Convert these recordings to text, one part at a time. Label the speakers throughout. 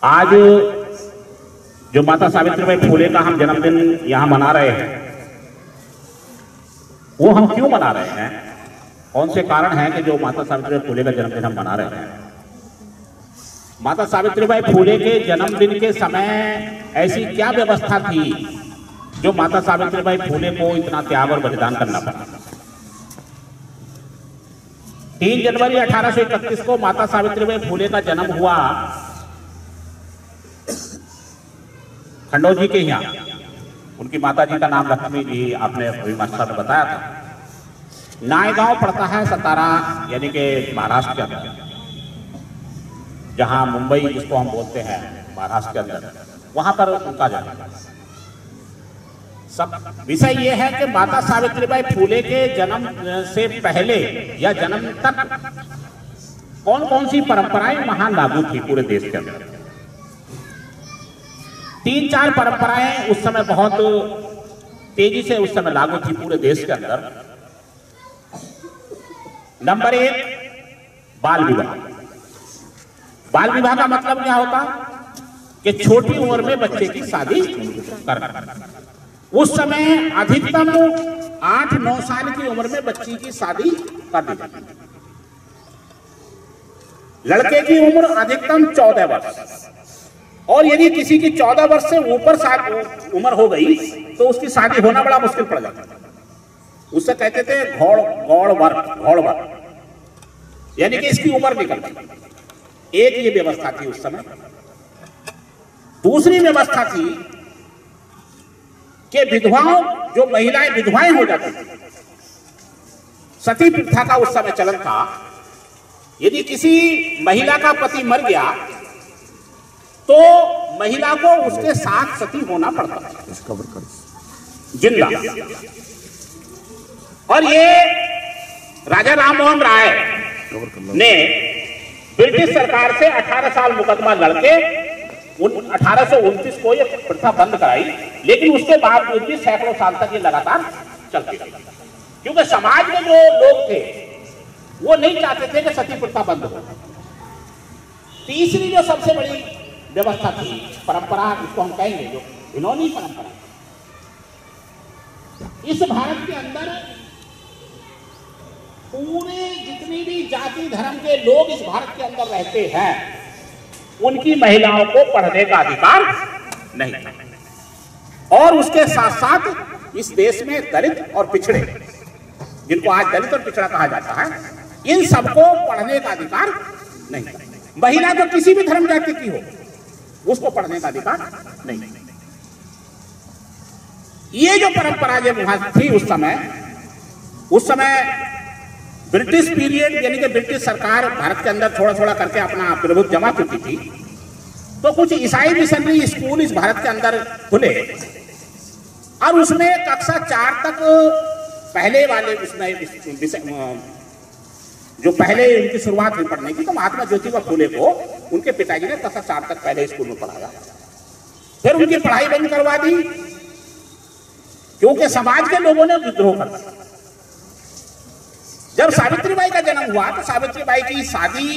Speaker 1: आज जो माता सावित्रीबाई फुले का हम जन्मदिन यहां मना रहे हैं, वो हम क्यों मना रहे हैं? कौन से कारण हैं कि जो माता सावित्रीबाई फुले का जन्मदिन हम मना रहे हैं? माता सावित्रीबाई फुले के जन्मदिन के समय ऐसी क्या व्यवस्था थी जो माता सावित्रीबाई फुले को इतना त्याग और बलिदान करना पड़ा? 3 जनवरी 1831 को माता सावित्रीबाई फुले का जन्म हुआ खंडोर जी के यहाँ। उनकी माता जी का नाम लक्ष्मी जी, आपने अभी मास्टर ने बताया था। नायगांव पड़ता है सतारा यानी कि महाराष्ट्र के अंदर, जहां मुंबई जिसको हम बोलते हैं महाराष्ट्र के अंदर, वहां पर उनका जन्म। सब विषय यह है कि माता सावित्रीबाई फुले के जन्म से पहले या जन्म तक कौन कौन सी परंपराएं वहां लागू थी पूरे देश के अंदर। 3-4 परंपराएं उस समय बहुत तेजी से उस समय लागू थी पूरे देश के अंदर। नंबर 1, बाल विवाह। बाल विवाह का मतलब क्या होता कि छोटी उम्र में बच्चे की शादी करना। उस समय अधिकतम 8-9 साल की उम्र में बच्ची की शादी कर दी जाती। लड़के की उम्र अधिकतम 14 वर्ष, और यदि किसी की 14 वर्ष से ऊपर उम्र हो गई तो उसकी शादी होना बड़ा मुश्किल पड़ जाता है। उससे कहते थे घोड़ वर्ग, यानी कि इसकी उम्र निकल गई। एक ये व्यवस्था थी उस समय। दूसरी व्यवस्था थी कि विधवाओं, जो महिलाएं विधवाएं हो जाती थी, सती प्रथा का उस समय चलन था। यदि किसी महिला का पति मर गया तो महिला को उसके साथ सती होना पड़ता था, जिंदा। और ये राजा राममोहन राय ने ब्रिटिश सरकार से 18 साल मुकदमा लड़के 1829 को ये प्रथा बंद कराई, लेकिन उसके बावजूद भी सैकड़ों साल तक ये लगातार चलती रही, क्योंकि समाज में जो लोग थे वो नहीं चाहते थे कि सती प्रथा बंद हो। तीसरी जो सबसे बड़ी व्यवस्था थी, परंपरा जिसको हम कहेंगे, जो घिनौनी परंपरा, इस भारत के अंदर पूरे जितनी भी जाति धर्म के लोग इस भारत के अंदर रहते हैं, उनकी महिलाओं को पढ़ने का अधिकार नहीं था। और उसके साथ साथ इस देश में दलित और पिछड़े, जिनको आज दलित और पिछड़ा कहा जाता है, इन सबको पढ़ने का अधिकार नहीं था। महिला जो किसी भी धर्म जाति की हो, उसको पढ़ने का अधिकार नहीं। ये जो परंपरा जो वहां थी उस समय ब्रिटिश पीरियड, यानी कि ब्रिटिश सरकार भारत के अंदर थोड़ा थोड़ा करके अपना प्रभुत्व जमा चुकी थी, तो कुछ ईसाई मिशनरी स्कूल इस भारत के अंदर खुले, और उसमें कक्षा 4 तक पहले वाले, उसमें जो पहले उनकी शुरुआत हुई पढ़ने की, तो महात्मा ज्योतिबा फुले को उनके पिताजी ने कक्षा 4 तक पहले स्कूल में पढ़ाया। फिर उनकी पढ़ाई बंद करवा दी क्योंकि समाज के लोगों ने विद्रोह कर दिया। जब सावित्रीबाई का जन्म हुआ तो सावित्रीबाई की शादी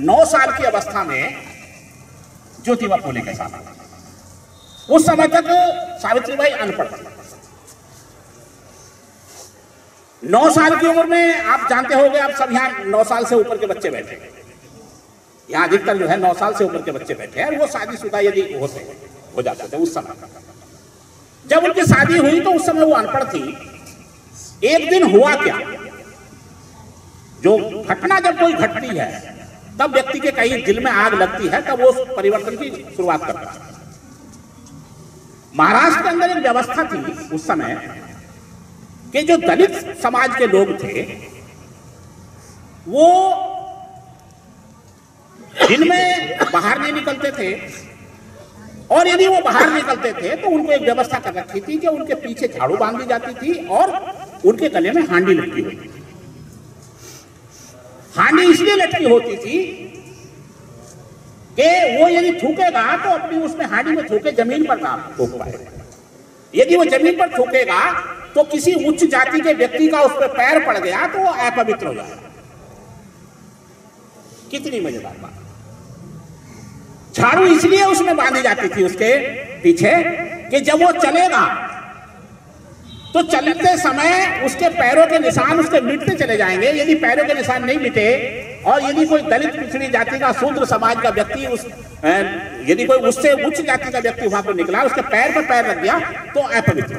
Speaker 1: 9 साल की अवस्था में ज्योतिबा फुले के साथ। उस समय तक सावित्रीबाई अनपढ़ थी। 9 साल की उम्र में आप जानते होंगे, आप सब यहाँ 9 साल से ऊपर के बच्चे बैठे हैं, यहाँ अधिकतर जो है 9 साल से ऊपर के बच्चे बैठे हैं, और वो शादीशुदा यदि हो जाते थे उस समय। जब उनकी शादी हुई तो उस समय वो अनपढ़ थी। एक दिन हुआ क्या, जो घटना जब कोई घटती है तब व्यक्ति के कहीं दिल में आग लगती है, तब वो परिवर्तन की शुरुआत करता है। महाराष्ट्र के अंदर एक व्यवस्था थी उस समय कि जो दलित समाज के लोग थे वो दिन में बाहर नहीं निकलते थे, और यदि वो बाहर निकलते थे तो उनको एक व्यवस्था कर रखी थी कि उनके पीछे झाड़ू बांध दी जाती थी और उनके गले में हांडी लटकी होती थी। हांडी इसलिए लटकी होती थी कि वो यदि थूकेगा तो अपनी उसमें हांडी में थूके जमीन पर ना थूक पाएगा। यदि वो जमीन पर थूकेगा तो किसी उच्च जाति के व्यक्ति का उस पर पैर पड़ गया तो वो अपवित्र हो जाएगा। कितनी मजेदार बात। झाड़ू इसलिए उसमें बांधी जाती थी उसके पीछे कि जब वो चलेगा तो चलते समय उसके पैरों के निशान उसके मिटते चले जाएंगे। यदि पैरों के निशान नहीं मिटे और यदि कोई दलित पिछड़ी जाति का शूद्र समाज का व्यक्ति यदि कोई उससे उच्च जाति का व्यक्ति वहां पर निकला, उसके पैर पर पैर रख दिया तो अपवित्र।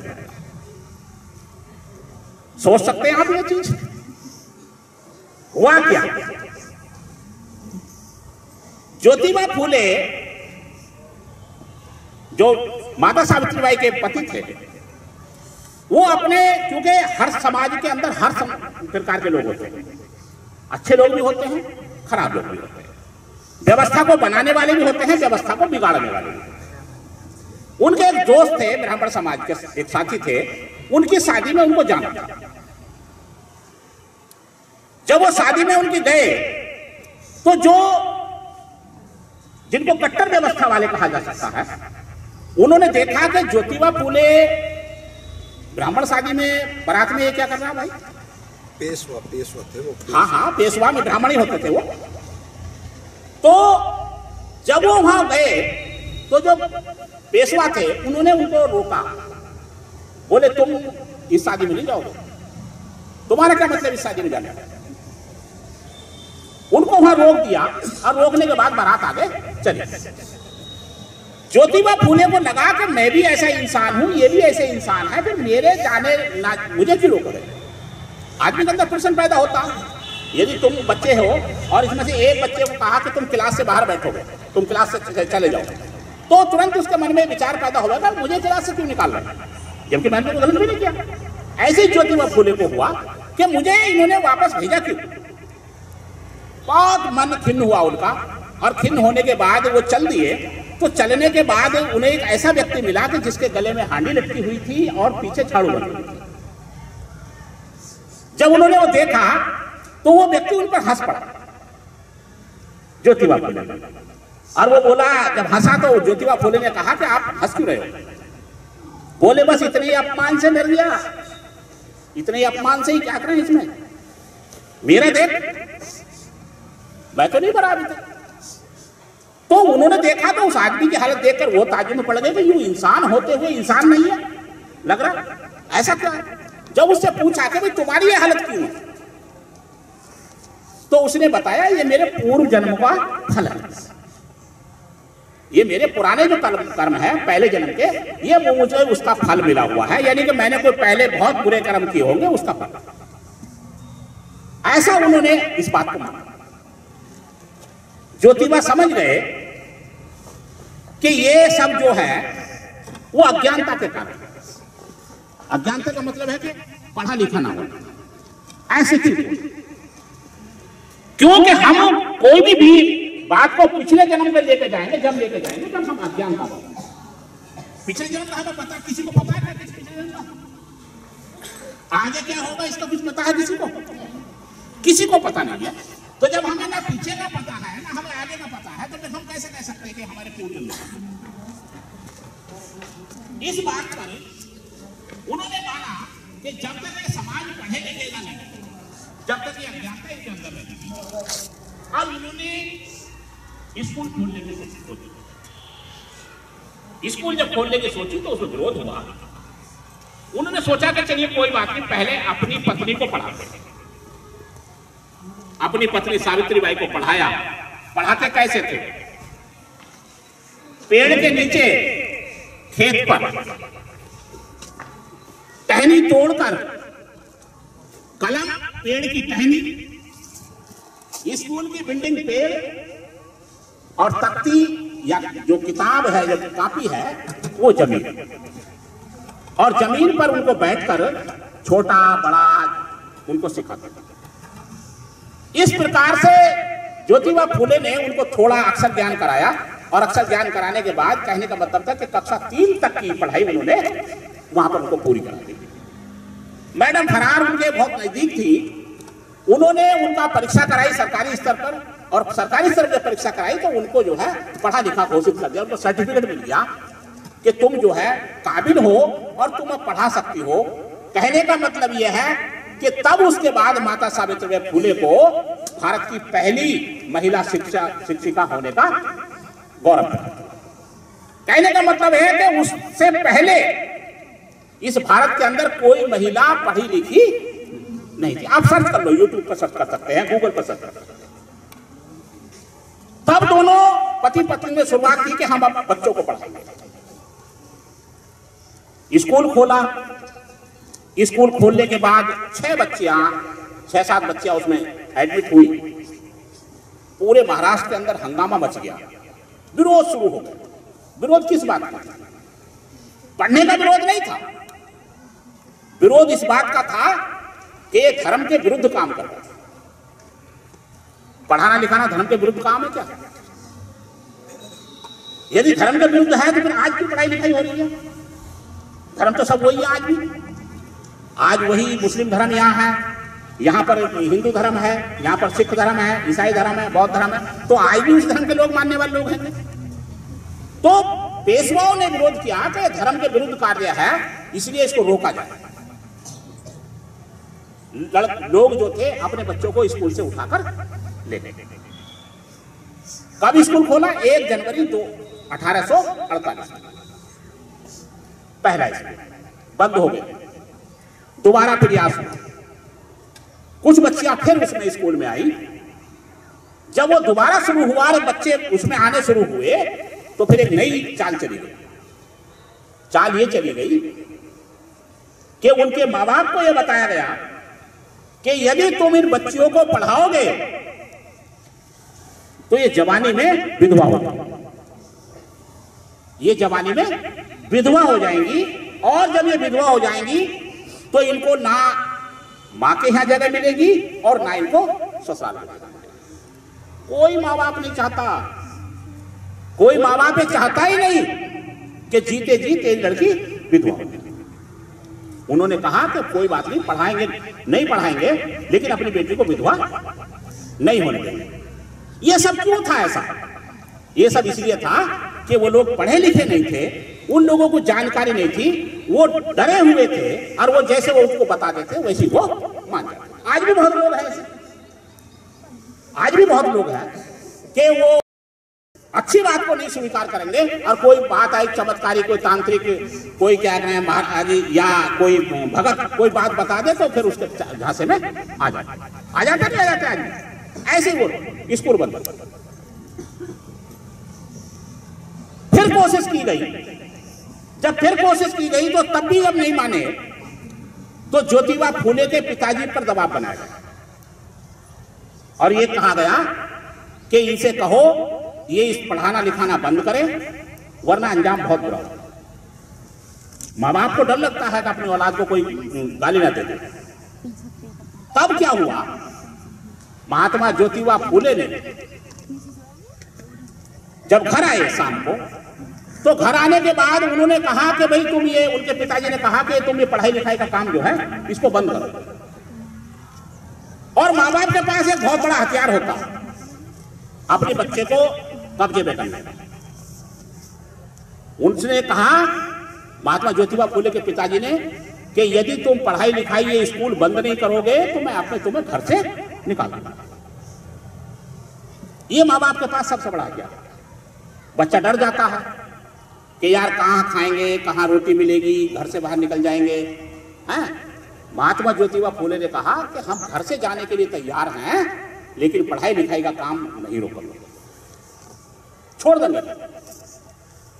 Speaker 1: सोच सकते हैं आप ये चीज? हुआ क्या? ज्योतिबा फूले जो माता सावित्रीबाई के पति थे, वो अपने, क्योंकि हर समाज के अंदर हर प्रकार के लोग होते हैं, अच्छे लोग भी होते हैं, खराब लोग भी होते हैं, व्यवस्था को बनाने वाले भी होते हैं, व्यवस्था को बिगाड़ने वाले भी। उनके एक दोस्त थे ब्राह्मण समाज के, एक साथी थे, उनकी शादी में उनको जाना था। जब वो शादी में उनकी गए तो जो जिनको कट्टर व्यवस्था वाले कहा जा सकता है, उन्होंने देखा कि ज्योतिबा फूले ब्राह्मण शादी में बारात में ये क्या कर रहा है भाई?
Speaker 2: पेशवा थे वो।
Speaker 1: हाँ, पेशवा में ब्राह्मण ही होते थे वो। तो जब वो वहां गए तो जो पेशवा थे उन्होंने उनको रोका, बोले तुम इस शादी में नहीं जाओगे, तुम्हारा क्या मतलब इस शादी में जाने का? उनको वहां रोक दिया और रोकने के बाद बारात आगे चली। ज्योतिबा फूले को लगा कि मैं भी ऐसा इंसान हूं, ये भी ऐसे इंसान है, फिर मेरे जाने ना मुझे क्यों रोक रहे? आदमी के अंदर प्रश्न पैदा होता है। यदि तुम बच्चे हो और इसमें से एक बच्चे को कहा कि तुम क्लास से बाहर बैठोगे, तुम क्लास से चले जाओ, तो तुरंत उसके मन में विचार पैदा होगा मुझे क्लास से क्यों निकाल रहे हैं, जबकि मैंने तो गलत भी नहीं किया। ऐसे ही ज्योतिबा फूले को हुआ कि मुझे इन्होंने वापस भेजा क्यों? बहुत मन खिन्न हुआ उनका, और खिन्न होने के बाद वो चल दिए। तो चलने के बाद उन्हें एक ऐसा व्यक्ति मिला कि जिसके गले में हांडी लटकी हुई थी और पीछे झाड़ू बनी हुई थी। जब उन्होंने वो देखा तो वो व्यक्ति उन पर हंस पड़ा, ज्योतिबा फूले, और वो बोला, जब हंसा तो ज्योतिबा फूले ने कहा कि आप हंस क्यों रहे हो? बोले बस इतने ही अपमान से डर गया, इतने ही अपमान से ही क्या करें इसमें, मेरा देख, मैं तो नहीं मरा अभी तक। तो उन्होंने देखा तो उस आदमी की हालत देखकर वो ताज्जुब में पड़ गए कि यूं इंसान होते हुए इंसान नहीं है लग रहा, ऐसा क्या है? जब उससे पूछा कि भाई तुम्हारी ये हालत क्यों है, तो उसने बताया ये मेरे पूर्व जन्म का फल है, ये मेरे पुराने जो कर्म है पहले जन्म के, ये मुझे उसका फल मिला हुआ है, यानी कि मैंने कोई पहले बहुत बुरे कर्म किए होंगे उसका फल। ऐसा उन्होंने इस बात को माना। ज्योतिबा समझ गए कि ये सब जो है वो अज्ञानता के कारण। अज्ञानता का मतलब है कि पढ़ा लिखा ना होना। ऐसे क्योंकि हम कोई भी बात को पिछले जन्म में लेकर जाएंगे, जब लेकर जाएंगे तब हम अज्ञानता होगा। पिछले जन्म का हमें पता, किसी को पता है पिछले जन्म का? आगे क्या होगा इसका कुछ पता है किसी को? किसी को पता नहीं है। तो जब हमें ना पीछे का पता है ना हमें आगे का पता है, तो फिर हम कैसे कह सकते हैं कि हमारे पूर्व जन्म? इस बात पर उन्होंने माना कि जब तक ये समाज पढ़े लिखेगा नहीं, जब तक ये अज्ञानता इनके अंदर रहेगी। अब उन्होंने स्कूल खोलने की सोची। स्कूल जब खोलने की सोची तो उसमें विरोध हुआ। उन्होंने सोचा कि चलिए कोई बात नहीं, पहले अपनी पत्नी को पढ़ाते। अपनी पत्नी सावित्रीबाई को पढ़ाया। पढ़ाते कैसे थे? पेड़ के नीचे खेत पर टहनी तोड़कर, कलम पेड़ की टहनी, स्कूल की बिल्डिंग पेड़, और तख्ती या जो किताब है, जो कॉपी है, वो जमीन। और जमीन पर उनको बैठकर छोटा बड़ा उनको सिखाते। इस प्रकार से ज्योतिबा फूले ने उनको थोड़ा अक्षर ज्ञान कराया, और अक्षर ज्ञान कराने के बाद कहने का मतलब था कि कक्षा 3 तक की पढ़ाई उन्होंने वहां पर उनको पूरी करा दी। मैडम फरार उनके बहुत नजदीक थी। उन्होंने उनका परीक्षा कराई सरकारी स्तर पर, और सरकारी स्तर पर परीक्षा कराई तो उनको जो है पढ़ा लिखा घोषित कर दिया। उनको सर्टिफिकेट मिल गया कि तुम जो है काबिल हो और तुम अब पढ़ा सकती हो। कहने का मतलब यह है कि तब उसके बाद माता सावित्रीबाई फूले को भारत की पहली महिला शिक्षिका होने का गौरव। कहने का मतलब है कि उससे पहले इस भारत के अंदर कोई महिला पढ़ी लिखी नहीं थी। आप सर्च कर लो, यूट्यूब पर सर्च कर सकते हैं, गूगल पर सर्च कर सकते हैं। तब दोनों पति पत्नी ने शुरुआत की कि हम अब बच्चों को पढ़ाएंगे। स्कूल खोला। स्कूल खोलने के बाद 6-7 बच्चियां उसमें एडमिट हुई। पूरे महाराष्ट्र के अंदर हंगामा मच गया, विरोध शुरू हो गया। विरोध किस बात का? पढ़ने का विरोध नहीं था, विरोध इस बात का था कि ये धर्म के विरुद्ध काम कर रहा है। पढ़ाना लिखाना धर्म के विरुद्ध काम है क्या? यदि धर्म के विरुद्ध है तो फिर आज की पढ़ाई लिखाई हो रही है? धर्म तो सब वही है आज भी। आज वही मुस्लिम धर्म यहाँ है, यहाँ पर हिंदू धर्म है, यहाँ पर सिख धर्म है, ईसाई धर्म है, बौद्ध धर्म है, तो आज भी उस धर्म के लोग मानने वाले लोग हैं। तो पेशवाओं ने विरोध किया कि धर्म के विरुद्ध कार्य है, इसलिए इसको रोका जाए। लोग जो थे अपने बच्चों को स्कूल से उठाकर ले गए। कब स्कूल खोला? 1 जनवरी 1848 पहला स्कूल बंद हो गया। दोबारा प्रयास हुआ, कुछ बच्चियां फिर उसमें स्कूल में आई। जब वो दोबारा शुरू हुआ और बच्चे उसमें आने शुरू हुए तो फिर एक नई चाल चली गई। चाल ये चली गई कि उनके माँ बाप को यह बताया गया कि यदि तुम इन बच्चियों को पढ़ाओगे तो ये जवानी में विधवा हो जाएंगी। ये जवानी में विधवा हो जाएंगी, और जब ये विधवा हो जाएंगी तो इनको ना मां के यहां जगह मिलेगी और ना इनको ससुराल में। कोई माँ बाप नहीं चाहता, कोई माँ बाप ये चाहता ही नहीं कि जीते जी तेरी लड़की विधवा हो। उन्होंने कहा कि कोई बात नहीं, पढ़ाएंगे, नहीं पढ़ाएंगे, लेकिन अपनी बेटी को विधवा नहीं होने देंगे। ये सब क्यों था ऐसा? ये सब इसलिए था कि वो लोग पढ़े लिखे नहीं थे, उन लोगों को जानकारी नहीं थी, वो डरे हुए थे, और वो जैसे वो उसको बता देते वैसे वो मान जाते। आज भी बहुत लोग हैं ऐसे, आज भी बहुत लोग हैं कि वो अच्छी बात को नहीं स्वीकार करेंगे, और कोई बात आई चमत्कारी, कोई तांत्रिक, कोई क्या कहें महाराज या कोई भगत कोई बात बता दे तो फिर उसके झांसे में आ जाते आज ऐसे ही वो स्कूल बंद। फिर कोशिश की गई, जब फिर कोशिश की गई तो तब भी जब नहीं माने तो ज्योतिबा फूले के पिताजी पर दबाव बनाया गया और ये कहा गया कि इनसे कहो ये इस पढ़ाना लिखाना बंद करे, वरना अंजाम बहुत बुरा होगा। माँ बाप को डर लगता है कि अपनी औलाद को कोई गाली ना दे दे। तब क्या हुआ, महात्मा ज्योतिबा फूले ने जब घर आए शाम को, तो घर आने के बाद उन्होंने कहा कि भाई तुम ये, उनके पिताजी ने कहा कि तुम ये पढ़ाई लिखाई का काम जो है इसको बंद करो। और माँ बाप के पास एक बहुत बड़ा हथियार होता है अपने बच्चे को कब्जे में करने का। उनसे कहा महात्मा ज्योतिबा फूले के पिताजी ने कि यदि तुम पढ़ाई लिखाई ये स्कूल बंद नहीं करोगे तो मैं अपने तुम्हें घर से निकालूंगा। ये माँ बाप के पास सबसे बड़ा हथियार। बच्चा डर जाता है कि यार कहाँ खाएंगे, कहाँ रोटी मिलेगी, घर से बाहर निकल जाएंगे। हैं? महात्मा ज्योतिबा फूले ने कहा कि हम घर से जाने के लिए तैयार हैं, लेकिन पढ़ाई लिखाई का काम नहीं रोकेंगे, छोड़ देंगे।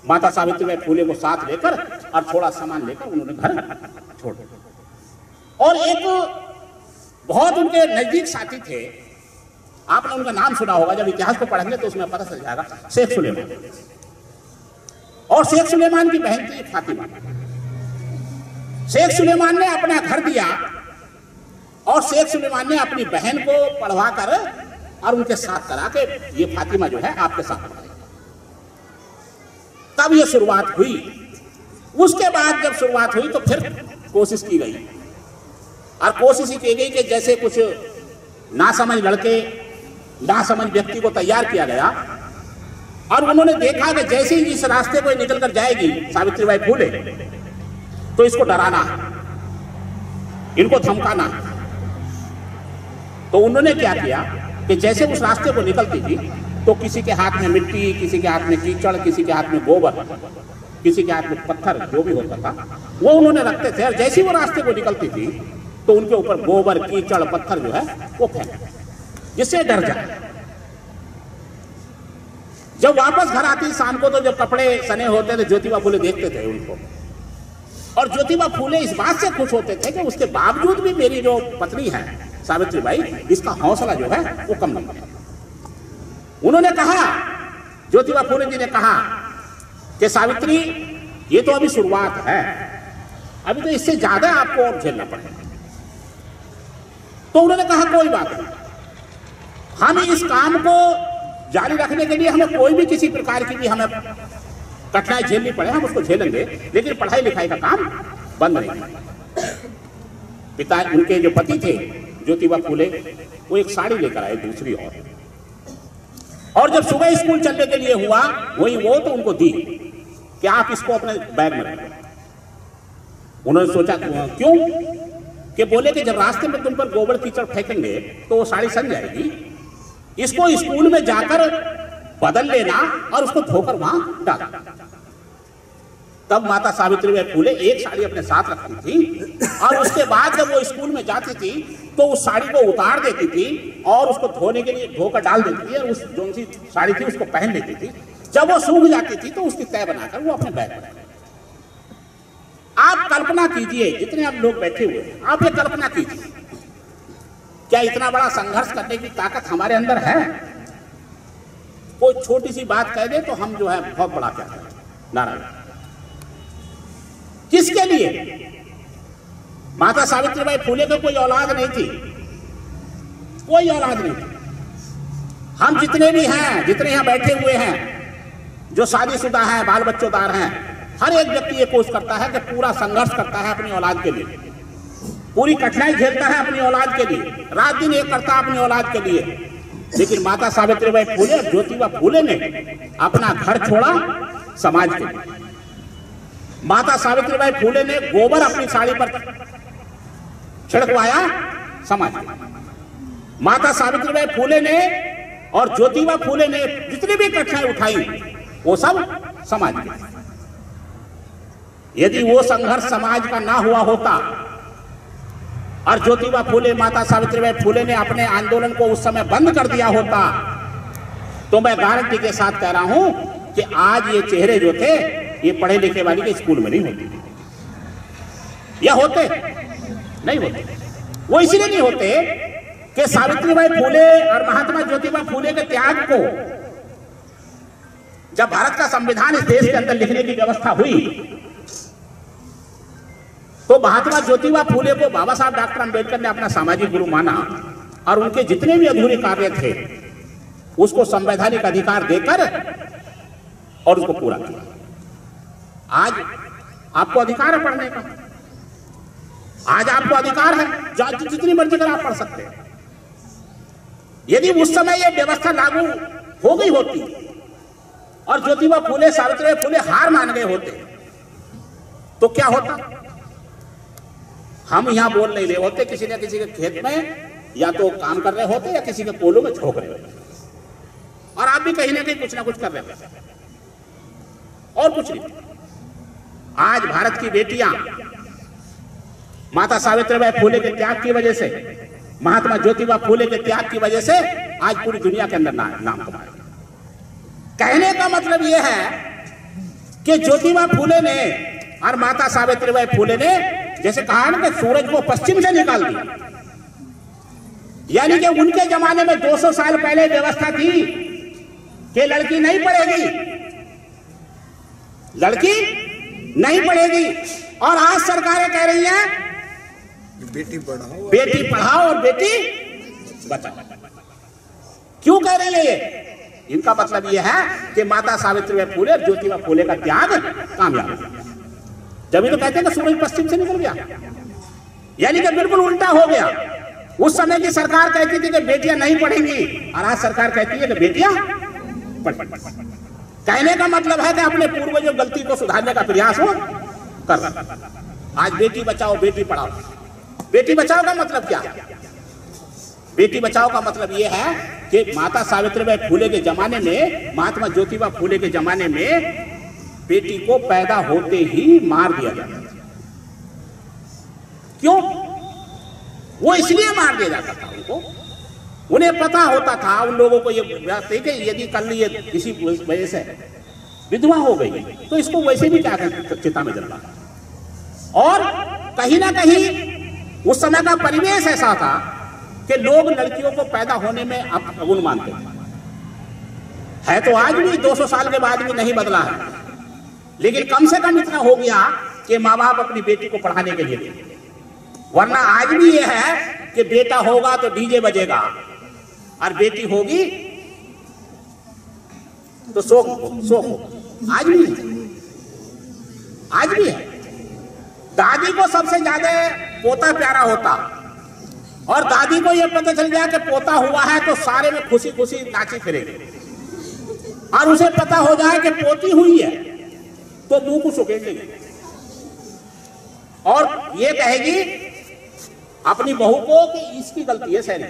Speaker 1: माता सावित्रीबाई फूले को साथ लेकर और थोड़ा सामान लेकर उन्होंने घर छोड़ दिया। और एक बहुत उनके नजदीक साथी थे, आपने उनका नाम सुना होगा, जब इतिहास को पढ़ेंगे तो उसमें पता चल जाएगा, शेख सुलेमान। और शेख सुलेमान की बहन थी फातिमा। शेख सुलेमान ने अपना घर दिया और शेख सुलेमान ने अपनी बहन को पढ़वा कर और उनके साथ करा के ये फातिमा जो है आपके साथ पढ़ाई। तब ये शुरुआत हुई। उसके बाद जब शुरुआत हुई तो फिर कोशिश की गई, और कोशिश ही की गई कि जैसे कुछ नासमझ लड़के, नासमझ व्यक्ति को तैयार किया गया, और उन्होंने देखा कि जैसे ही इस रास्ते को निकल कर जाएगी सावित्रीबाई फूले तो इसको डराना, इनको धमकाना। तो उन्होंने क्या किया कि जैसे उस रास्ते को निकलती थी तो किसी के हाथ में मिट्टी, किसी के हाथ में कीचड़, किसी के हाथ में गोबर, किसी के हाथ में पत्थर, जो भी होता था वो उन्होंने रखते थे। और जैसे ही वो रास्ते को निकलती थी तो उनके ऊपर गोबर, कीचड़, पत्थर जो है वो फेंक, जिससे डर जाए। जब वापस घर आती शाम को तो जब कपड़े सने होते थे, ज्योतिबा फूले देखते थे उनको, और ज्योतिबा फूले इस बात से खुश होते थे कि उसके बावजूद भी मेरी जो पत्नी है सावित्रीबाई, इसका हौसला जो है वो कम नहीं है। उन्होंने कहा, ज्योतिबा फूले जी ने कहा कि सावित्री, ये तो अभी शुरुआत है, अभी तो इससे ज्यादा आपको और झेलना पड़ेगा। तो उन्होंने कहा कोई बात नहीं, हम इस काम को जारी रखने के लिए हमें कोई भी किसी प्रकार की भी हमें कठिनाई झेलनी पड़े, हम उसको झेलेंगे, लेकिन पढ़ाई लिखाई का काम बंद नहीं। पिता, उनके जो पति थे ज्योतिबा फूले, वो एक साड़ी लेकर आए दूसरी और जब सुबह स्कूल चलने के लिए हुआ वही वो तो उनको दी कि आप इसको अपने बैग में रखें। उन्होंने सोचा क्यों, कि बोले कि जब रास्ते में तुम पर गोबर कीचड़ फेंकेंगे तो वो साड़ी सड़ जाएगी, इसको स्कूल में जाकर बदल लेना और उसको धोकर वहां डाल। तब माता सावित्रीबाई फूले एक साड़ी अपने साथ रखती थी और उसके बाद जब वो स्कूल में जाती थी तो उस साड़ी को उतार देती थी और उसको धोने के लिए धोकर डाल देती थी और उस जो सी साड़ी थी उसको पहन लेती थी। जब वो सूख जाती थी तो उसकी तय बनाकर वो अपने बैग में। आप कल्पना कीजिए, जितने आप लोग बैठे हुए, आप ये कल्पना कीजिए, क्या इतना बड़ा संघर्ष करने की ताकत हमारे अंदर है? कोई छोटी सी बात कह दे तो हम जो है बहुत बड़ा क्या है नारायण। किसके लिए? माता सावित्रीबाई फूले को कोई औलाद नहीं थी, कोई औलाद नहीं थी। हम जितने भी हैं, जितने यहां बैठे हुए हैं, जो शादीशुदा हैं, बाल बच्चोदार हैं, हर एक व्यक्ति ये कोशिश करता है कि पूरा संघर्ष करता है अपनी औलाद के लिए, पूरी कठिनाई झेलता है अपनी औलाद के लिए, रात दिन एक करता है अपनी औलाद के लिए। लेकिन माता सावित्रीबाई फूले, ज्योतिबा फूले ने अपना घर छोड़ा समाज के लिए। माता सावित्रीबाई फूले ने गोबर अपनी साड़ी पर छिड़कवाया समाज के। माता सावित्रीबाई फूले ने और ज्योतिबा फूले ने जितनी भी कठिनाई उठाई वो सब समाज के। यदि वो संघर्ष समाज का ना हुआ होता और ज्योतिबा फूले, माता सावित्रीबाई फूले ने अपने आंदोलन को उस समय बंद कर दिया होता, तो मैं गारंटी के साथ कह रहा हूं कि आज ये चेहरे जो थे ये पढ़े लिखे वाली के स्कूल में नहीं होते, या होते नहीं होते। वो इसलिए नहीं होते कि सावित्रीबाई फूले और महात्मा ज्योतिबा फूले के त्याग को, जब भारत का संविधान इस देश के अंदर लिखने की व्यवस्था हुई तो महात्मा ज्योतिबा फूले को बाबा साहब डॉक्टर अंबेडकर ने अपना सामाजिक गुरु माना और उनके जितने भी अधूरे कार्य थे उसको संवैधानिक अधिकार देकर और उसको पूरा किया। आज आपको अधिकार है पढ़ने का, आज आपको अधिकार है, जितनी मर्जी कर आप पढ़ सकते हैं। यदि उस समय यह व्यवस्था लागू हो गई होती और ज्योतिबा फूले, सावित्रीबाई फूले हार मान गए होते तो क्या होता? हम यहां बोल नहीं रहे होते, किसी न किसी के खेत में या तो काम कर रहे होते या किसी के कोलों में झोंक रहे होते, और आप भी कहीं ना कहीं कुछ ना कुछ कर रहे होते, और कुछ नहीं। आज भारत की बेटियां माता सावित्रीबाई फूले के त्याग की वजह से, महात्मा ज्योतिबा फूले के त्याग की वजह से आज पूरी दुनिया के अंदर नाम कमाए। कहने का मतलब यह है कि ज्योतिबा फूले ने और माता सावित्रीबाई फूले ने, जैसे कहा ना कि सूरज को पश्चिम से निकाल दिया, यानी कि उनके जमाने में 200 साल पहले व्यवस्था थी कि लड़की नहीं पढ़ेगी, लड़की नहीं पढ़ेगी, और आज सरकारें कह रही हैं
Speaker 2: बेटी
Speaker 1: पढ़ाओ और बेटी बचाओ। क्यों कह रही है ये? इनका मतलब यह है कि माता सावित्रीबाई फूले और ज्योतिबा फूले का त्याग कामयाब है। जब तो कहते हैं कि सूरज पश्चिम से निकल गया, यानी कि बिल्कुल उल्टा हो गया। उस समय की सरकार कहती थी कि बेटियां नहीं पढ़ेंगी और आज सरकार कहती है कि बेटियां पढ़। कहने का मतलब है कि अपने पूर्वजों की गलती को सुधारने का प्रयास हो कर रहा। आज बेटी बचाओ बेटी पढ़ाओ। बेटी बचाओ का मतलब क्या? बेटी बचाओ का मतलब यह है कि माता सावित्रीबाई फुले के जमाने में, महात्मा ज्योतिबा फुले के जमाने में बेटी को पैदा होते ही मार दिया जाता था। क्यों? वो इसलिए मार दिया जाता था उनको, उन्हें पता होता था, उन लोगों को ये कि यदि कल ये किसी वजह से विधवा हो गई तो इसको वैसे भी क्या चिता में जलवा। और कहीं ना कहीं उस समय का परिवेश ऐसा था कि लोग लड़कियों को पैदा होने में अवगुण मानते है। तो आज भी 200 साल के बाद भी नहीं बदला है, लेकिन कम से कम इतना हो गया कि माँ बाप अपनी बेटी को पढ़ाने के लिए देते। वरना आज भी यह है कि बेटा होगा तो डीजे बजेगा और बेटी होगी तो शोक। आज भी है। दादी को सबसे ज्यादा पोता प्यारा होता, और दादी को यह पता चल गया कि पोता हुआ है तो सारे में खुशी खुशी नाची फिरेंगे, और उसे पता हो जाए कि पोती हुई है तो मुंह को सुखेड़ लेंगे और ये कहेगी अपनी बहू को कि इसकी गलती है, सही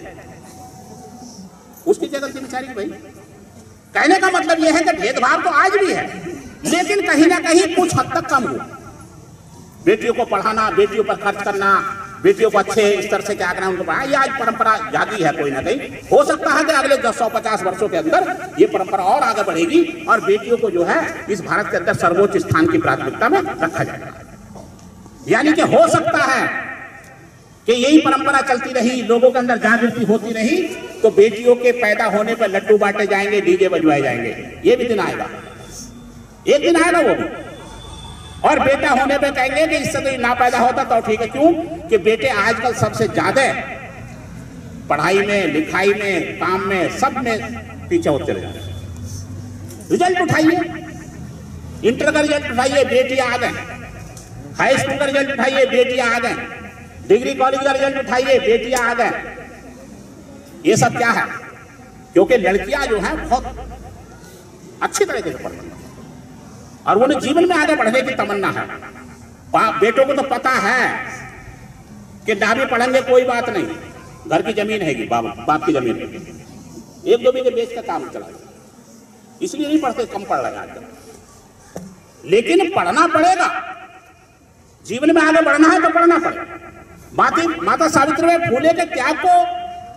Speaker 1: उसकी क्या गलती बेचारी की भाई। कहने का मतलब यह है कि भेदभाव तो आज भी है, लेकिन कहीं ना कहीं कुछ हद तक कम हुआ। बेटियों को पढ़ाना, बेटियों पर खर्च करना, बेटियों को अच्छे स्तर से क्या करना, उनको पढ़ाना, ये आज परंपरा जागी है कोई ना कहीं। हो सकता है कि अगले 150 वर्षों के अंदर ये परंपरा और आगे बढ़ेगी और बेटियों को जो है इस भारत के अंदर सर्वोच्च स्थान की प्राथमिकता में रखा जाएगा। यानी कि हो सकता है कि यही परंपरा चलती रही, लोगों के अंदर जागृति होती रही, तो बेटियों के पैदा होने पर लड्डू बांटे जाएंगे, डीजे बजवाए जाएंगे। ये भी दिन आएगा, एक दिन आएगा वो भी। और बेटा होने पे कहेंगे कि इससे तो ना पैदा होता तो ठीक है। क्यों? कि बेटे आजकल सबसे ज्यादा पढ़ाई में, लिखाई में, काम में, सब में पीछे होते चले जा रहे हैं। रिजल्ट उठाइए, इंटर का रिजल्ट उठाइए, बेटियां आ गए। हाई स्कूल का रिजल्ट उठाइए, बेटियां आ गए। डिग्री कॉलेज का रिजल्ट उठाइए, बेटियां आ गए। ये सब क्या है? क्योंकि लड़कियां जो है बहुत अच्छी तरीके से पढ़ती हैं और उन्हें जीवन में आगे बढ़ने की तमन्ना है। बेटों को तो पता है कि ना भी पढ़ेंगे कोई बात नहीं, घर की जमीन हैगी, बाप की जमीन है, 1-2 बीघे बेच का काम चला, इसलिए नहीं पढ़ते, कम पढ़ रहे हैं आजकल। लेकिन पढ़ना पड़ेगा, जीवन में आगे बढ़ना है तो पढ़ना पड़ेगा। माता सावित्रीबाई फुले के त्याग को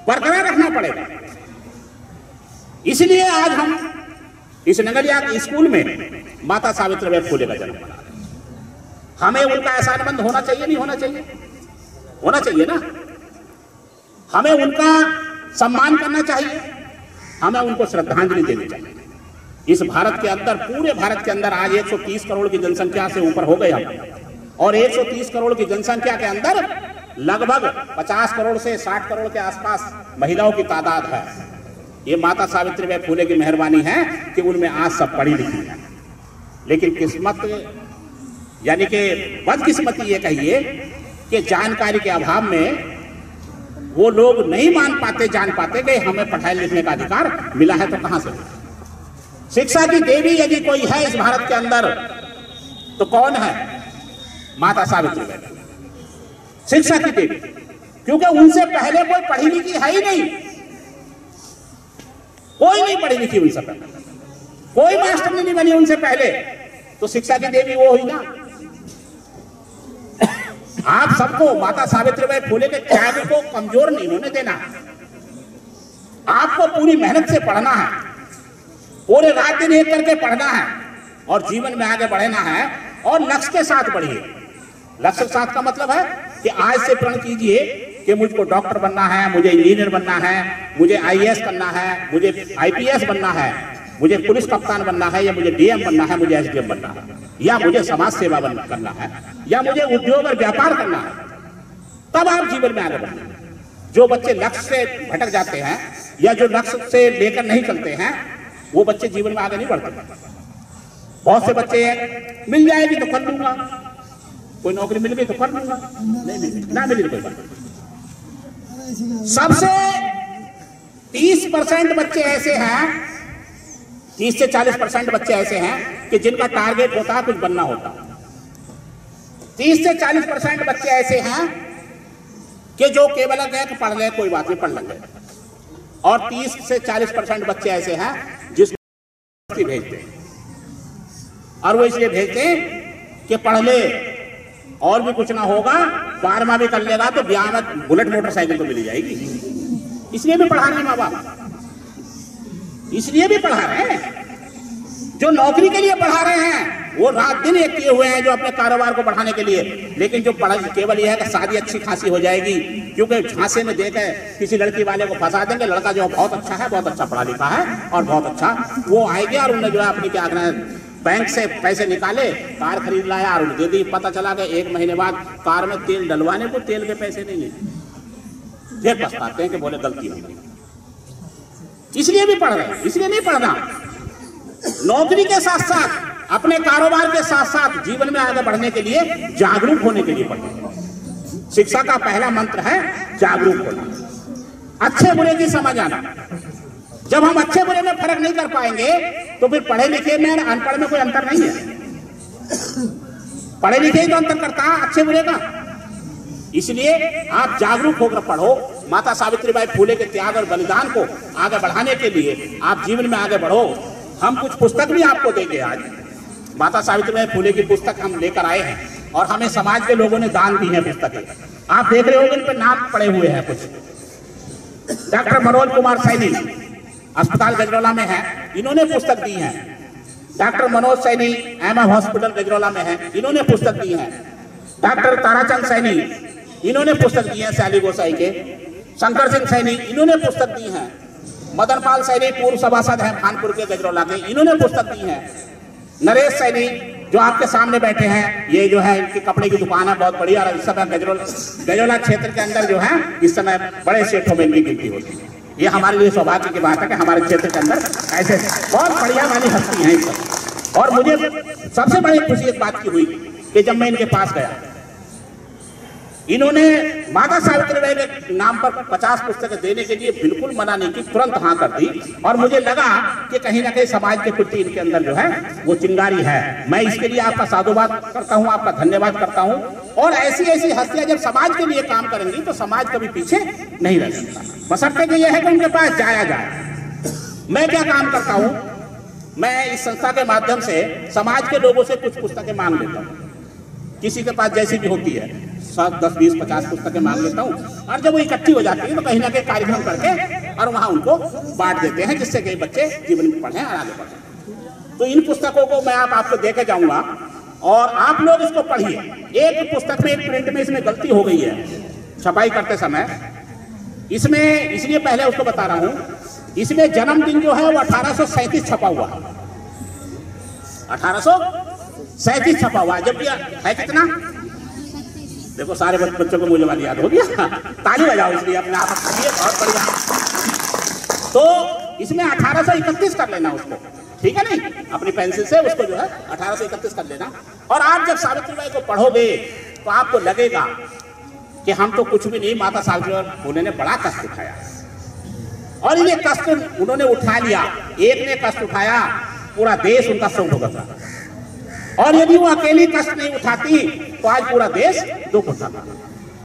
Speaker 1: बरकरार रखना पड़ेगा। इसलिए आज हम इस नगरिया स्कूल में माता सावित्रीबाई फुले का जन्म मना रहे हैं। हमें उनका एहसानमंद होना चाहिए, नहीं होना चाहिए? होना चाहिए ना। हमें उनका सम्मान करना चाहिए, हमें उनको श्रद्धांजलि देनी चाहिए। इस भारत के अंदर, पूरे भारत के अंदर आज 130 करोड़ की जनसंख्या से ऊपर हो गए हम, और 130 करोड़ की जनसंख्या के अंदर लगभग 50 करोड़ से 60 करोड़ के आसपास महिलाओं की तादाद है। ये माता सावित्रीबाई फुले की मेहरबानी है कि उनमें आज सब पढ़ी लिखी है। लेकिन किस्मत, यानी कि बदकिस्मती ये कहिए कि जानकारी के अभाव में वो लोग नहीं जान पाते कि हमें पढ़ाई लिखने का अधिकार मिला है तो कहां से। शिक्षा की देवी यदि कोई है इस भारत के अंदर तो कौन है? माता सावित्रीबाई, शिक्षा की देवी। क्योंकि उनसे पहले कोई पढ़ी लिखी है ही नहीं, कोई नहीं पढ़ी लिखी उनसे पहले, कोई मास्टर नहीं बनी उनसे पहले, तो शिक्षा की देवी वो हुई ना। आप सबको माता सावित्रीबाई फुले के त्याग को कमजोर नहीं होने देना। आपको पूरी मेहनत से पढ़ना है, पूरे रात दिन एक करके पढ़ना है और जीवन में आगे बढ़ना है, और लक्ष्य के साथ बढ़िए। लक्ष्य के साथ का मतलब है कि आज से प्रण कीजिए कि मुझको डॉक्टर बनना है, मुझे इंजीनियर बनना है, मुझे आईएएस करना है, मुझे आईपीएस बनना है, मुझे पुलिस कप्तान बनना है, या मुझे डीएम बनना है, मुझे एसडीएम बनना है, या मुझे समाज सेवा करना है, या मुझे उद्योग और व्यापार करना है। तब आप जीवन में आगे बढ़ेंगे। जो बच्चे लक्ष्य से भटक जाते हैं या जो लक्ष्य से लेकर नहीं चलते हैं, वो बच्चे जीवन में आगे नहीं बढ़ते। बहुत से बच्चे हैं, मिल जाएगी तो कर लूंगा, कोई नौकरी मिल गई तो कर लूंगा, नहीं मिली ना मिली कोई बात। सबसे 30% बच्चे ऐसे हैं, 30 से 40% बच्चे ऐसे हैं कि जिनका टारगेट होता है कुछ बनना होता। 30 से 40% बच्चे ऐसे हैं कि जो केवल गए कि पढ़ ले, कोई बात नहीं, पढ़ लेंगे। और 30 से 40% बच्चे ऐसे हैं जिसको भेजते हैं, और वो इसलिए भेजते हैं कि पढ़ ले और भी कुछ ना होगा, 12वां भी कर लेगा तो ब्याह में बुलेट मोटरसाइकिल तो मिली जाएगी। इसलिए भी पढ़ा रहे हैं माँ बाप, इसलिए भी पढ़ा रहे हैं। जो नौकरी के लिए पढ़ा रहे हैं वो रात दिन एक किए हुए हैं जो अपने कारोबार को बढ़ाने के लिए, लेकिन जो पढ़ा केवल यह है कि शादी अच्छी खासी हो जाएगी, क्योंकि झांसे में देकर किसी लड़की वाले को फंसा देंगे, लड़का जो बहुत अच्छा है, बहुत अच्छा पढ़ा लिखा है और बहुत अच्छा, वो आएंगे और उन्हें जो है अपनी क्या कहना है बैंक से पैसे निकाले, कार खरीद लाया और दे दी। पता चला कि 1 महीने बाद कार में तेल डलवाने को तेल के पैसे नहीं है, फिर पछताते हैं कि बोले गलती हो गई। इसलिए भी पढ़ रहे हैं, इसलिए नहीं पढ़ना। नौकरी के साथ साथ अपने कारोबार के साथ साथ जीवन में आगे बढ़ने के लिए जागरूक होने के लिए पढ़ना। शिक्षा का पहला मंत्र है जागरूक होना, अच्छे बुरे की समझ आना। जब हम अच्छे बुरे में फर्क नहीं कर पाएंगे तो फिर पढ़े लिखे में अनपढ़ में कोई अंतर नहीं है। पढ़े लिखे ही तो अंतर करता है अच्छे बुरे का। इसलिए आप जागरूक होकर पढ़ो। माता सावित्रीबाई फुले के त्याग और बलिदान को आगे बढ़ाने के लिए आप जीवन में आगे बढ़ो। हम कुछ पुस्तक भी आपको देंगे। आज माता सावित्रीबाई फुले की पुस्तक हम लेकर आए हैं और हमें समाज के लोगों ने दान दी है पुस्तकें। आप देख रहे होंगे इन पर नाम पड़े हुए हैं कुछ। डॉक्टर मनोज कुमार सैनी अस्पताल गजरौला में है, इन्होंने पुस्तक दी है। डॉक्टर मनोज सैनी एमा हॉस्पिटल गजरौला में है, इन्होंने पुस्तक दी है। डॉक्टर ताराचंद सैनी इन्होंने पुस्तक दी है सैली गोसाई के। शंकर सिंह सैनी इन्होंने पुस्तक दी है। मदन पाल सैनी पूर्व सभासद हैं कानपुर के गजरौला के, इन्होंने पुस्तक दी है। नरेश सैनी जो आपके सामने बैठे हैं, ये जो है इनकी कपड़े की दुकान है बहुत बढ़िया, और इस समय गजरौला क्षेत्र के अंदर जो है इस समय बड़े सेठों में इनकी गिनती होती है। ये हमारे लिए सौभाग्य की बात है कि हमारे क्षेत्र के अंदर ऐसे बहुत बढ़िया वाली हस्ती हैं सब। और मुझे सबसे बड़ी खुशी इस बात की हुई कि जब मैं इनके पास गया, इन्होंने माता सावित्रीबाई के नाम पर 50 पुस्तकें देने के लिए बिल्कुल मना नहीं की, तुरंत हाँ कर दी। और मुझे लगा कि कहीं ना कहीं समाज के प्रति इनके अंदर जो है वो चिंगारी है। मैं इसके लिए आपका साधुवाद करता हूँ, आपका धन्यवाद करता हूँ। और ऐसी ऐसी हस्तियां जब समाज के लिए काम करेंगी तो समाज कभी पीछे नहीं रह सकता। बशर्ते कि यह है कि उनके पास जाया जाए। मैं क्या काम करता हूँ, मैं इस संस्था के माध्यम से समाज के लोगों से कुछ पुस्तकें मांग लेता हूँ। किसी के पास जैसी भी होती है 10, 20, 50 पुस्तकें मांग लेता हूँ, और जब वो इकट्ठी हो जाती है तो कहीं ना कहीं कार्यक्रम करके और वहाँ उनको बांट देते हैं, जिससे कि बच्चे जीवन में पढ़ें और आगे बढ़ें। तो इन पुस्तकों को मैं आपको देके जाऊंगा और आप लोग इसको पढ़िए। एक पुस्तक में, एक प्रिंट में इसमें गलती हो गई है छपाई करते समय। इसमें इसलिए पहले उसको बता रहा हूँ, इसमें जन्मदिन जो है वो 1837 छपा हुआ है। 1837 छपा हुआ है, जबकि है कितना, देखो सारे बच्चों को मुझे वाली याद हो गया। ताली बजाओ इसलिए अपने आप करिए, बहुत बढ़िया। तो इसमें 1831 कर लेना उसको, ठीक है नहीं, अपनी पेंसिल से उसको जो है 1831 कर लेना। और आप जब सावित्रीबाई को पढ़ोगे तो आपको लगेगा कि हम तो कुछ भी नहीं, माता सावित्रीबाई फुले ने बड़ा कष्ट उठाया और ये कष्ट उन्होंने उठा लिया। एक ने कष्ट उठाया, पूरा देश उनका सुख भुगता। और यदि वो अकेली कष्ट नहीं उठाती तो आज पूरा देश दुख उठाता।